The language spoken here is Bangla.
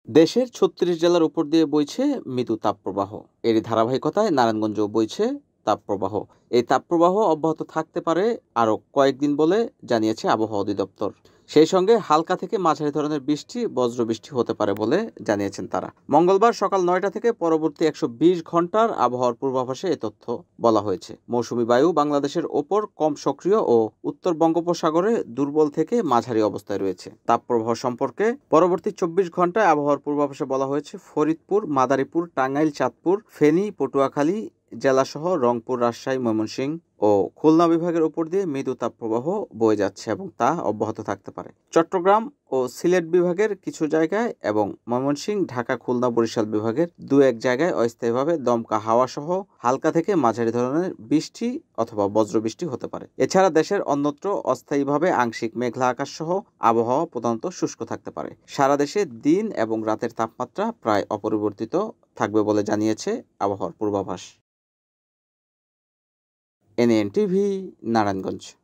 দেশের ৩৬ জেলার উপর দিয়ে বইছে মৃদু তাপপ্রবাহ। এরই ধারাবাহিকতায় নারায়ণগঞ্জেও বইছে তাপপ্রবাহ। এই তাপপ্রবাহ অব্যাহত থাকতে পারে আরও কয়েকদিন বলে জানিয়েছে আবহাওয়া অধিদপ্তর। সেই সঙ্গে হালকা থেকে মাঝারি ধরনের বৃষ্টি, বজ্রবৃষ্টি হতে পারে বলে জানিয়েছেন তারা। মঙ্গলবার সকাল ৯টা থেকে পরবর্তী ১২০ ঘন্টার আবহাওয়ার পূর্বাভাসে এ তথ্য বলা হয়েছে। মৌসুমী বায়ু বাংলাদেশের ওপর কম সক্রিয় ও উত্তর বঙ্গোপসাগরে দুর্বল থেকে মাঝারি অবস্থায় রয়েছে। তাপপ্রবাহ সম্পর্কে পরবর্তী ২৪ ঘন্টায় আবহাওয়ার পূর্বাভাসে বলা হয়েছে ফরিদপুর, মাদারীপুর, টাঙ্গাইল, চাঁদপুর, ফেনী, পটুয়াখালী জেলাসহ রংপুর, রাজশাহী, ময়মনসিংহ ও খুলনা বিভাগের উপর দিয়ে মৃদু তাপপ্রবাহ বয়ে যাচ্ছে এবং তা অব্যাহত থাকতে পারে। চট্টগ্রাম ও সিলেট বিভাগের কিছু জায়গায় এবং ময়মনসিংহ, ঢাকা, খুলনা, বরিশাল বিভাগের দু-এক জায়গায় অস্থায়ীভাবে দমকা হাওয়া সহ হালকা থেকে মাঝারি ধরনের বৃষ্টি অথবা বজ্রবৃষ্টি হতে পারে। এছাড়া দেশের অন্যত্র অস্থায়ীভাবে আংশিক মেঘলা আকাশ সহ আবহাওয়া প্রধানত শুষ্ক থাকতে পারে। সারা দেশে দিন এবং রাতের তাপমাত্রা প্রায় অপরিবর্তিত থাকবে বলে জানিয়েছে আবহাওয়ার পূর্বাভাস। NN TV, Narayanganj.